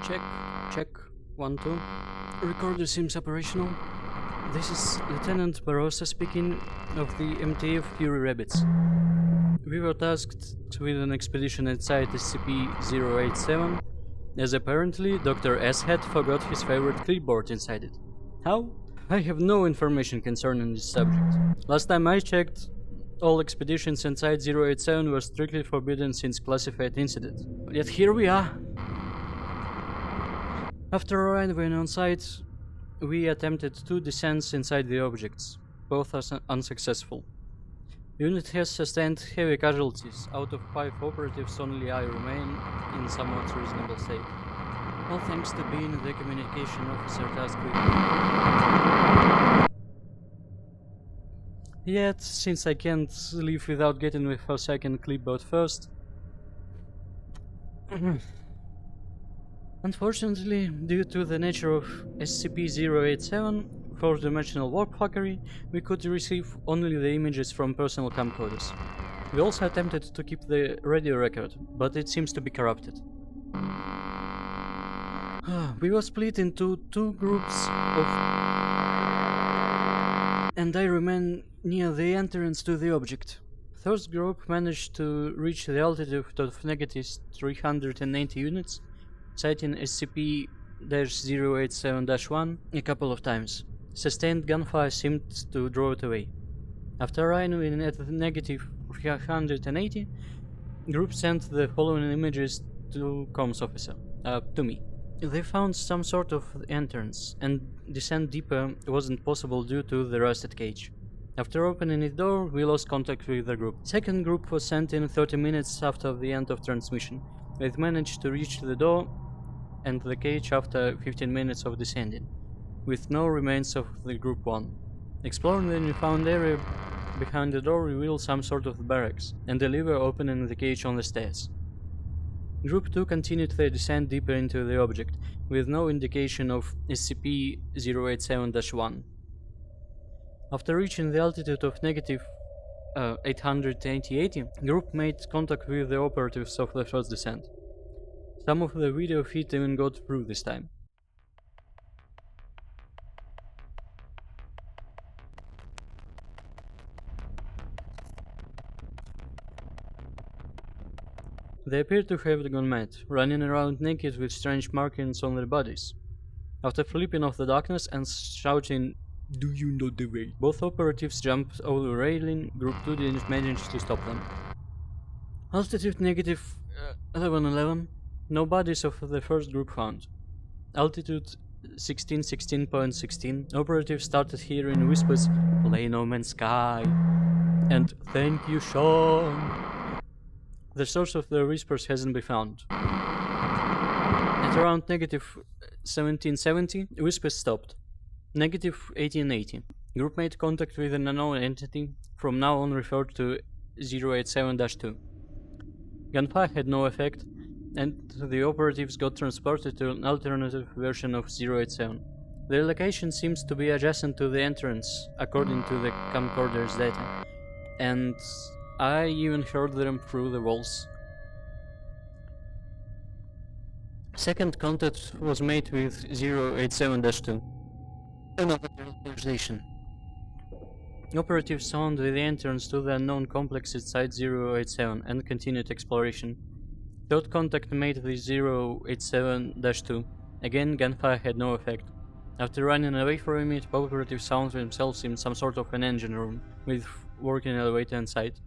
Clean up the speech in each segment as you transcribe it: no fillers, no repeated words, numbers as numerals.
Check, check, 1, 2. Recorder seems operational. This is Lieutenant Barossa speaking of the MTF Fury Rabbits. We were tasked with an expedition inside SCP-087, as apparently Dr. S had forgot his favorite clipboard inside it. How? I have no information concerning this subject. Last time I checked, all expeditions inside 087 were strictly forbidden since classified incident. Yet here we are. After arriving on site, we attempted 2 descents inside the objects, both are unsuccessful. Unit has sustained heavy casualties. Out of 5 operatives, only I remain in somewhat reasonable state. All thanks to being the communication officer tasked with. Yet, since I can't leave without getting the Forsaken clipboard first, unfortunately, due to the nature of SCP-087, 4-dimensional warp-fuckery, we could receive only the images from personal camcorders. We also attempted to keep the radio record, but it seems to be corrupted. We were split into 2 groups of... and I remain near the entrance to the object. First group managed to reach the altitude of negative 380 units, citing SCP-087-1 a couple of times. Sustained gunfire seemed to draw it away. After arriving at negative 380, group sent the following images to comms officer, to me. They found some sort of entrance, and descent deeper wasn't possible due to the rusted cage. After opening the door, we lost contact with the group. Second group was sent in 30 minutes after the end of transmission. It managed to reach the door and the cage after 15 minutes of descending, with no remains of the Group 1. Exploring the newfound area behind the door revealed some sort of barracks, and a lever opening the cage on the stairs. Group 2 continued their descent deeper into the object, with no indication of SCP-087-1. After reaching the altitude of negative 880, Group made contact with the operatives of the first descent. Some of the video feed even got through this time. They appear to have gone mad, running around naked with strange markings on their bodies. After flipping off the darkness and shouting, "Do you know the way?" both operatives jumped over the railing. Group 2 didn't manage to stop them. Altitude negative 1111. No bodies of the first group found. Altitude 16.16. Operatives started hearing whispers, "Play No Man's Sky," and "Thank you, Sean." The source of the whispers hasn't been found. At around negative 1770, whispers stopped. Negative 1880. Group made contact with an unknown entity, from now on referred to 087-2. Gunfire had no effect, and the operatives got transported to an alternative version of 087. Their location seems to be adjacent to the entrance, according to the camcorder's data, and I even heard them through the walls. Second contact was made with 087-2. Another localization. Operatives found the entrance to the unknown complex inside 087 and continued exploration. Third contact made with 087-2. Again, gunfire had no effect. After running away from it, operatives found themselves in some sort of an engine room, with working elevator inside.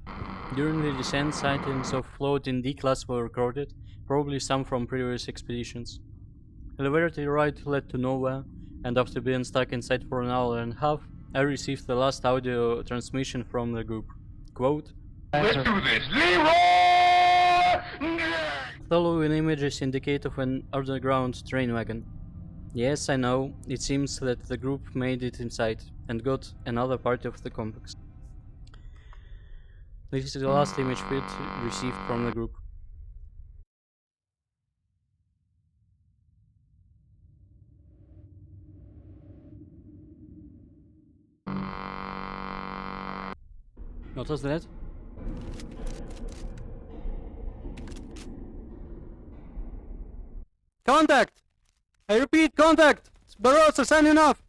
During the descent, sightings of floating D-class were recorded, probably some from previous expeditions. Elevator ride led to nowhere, and after being stuck inside for an hour and a half, I received the last audio transmission from the group. Quote, "Let's do this, Leroy!" Following images indicate of an underground train wagon. Yes, I know, it seems that the group made it inside, and got another part of the complex. This is the last image feed received from the group. What was that? Contact! I repeat, contact! Barossa signing off!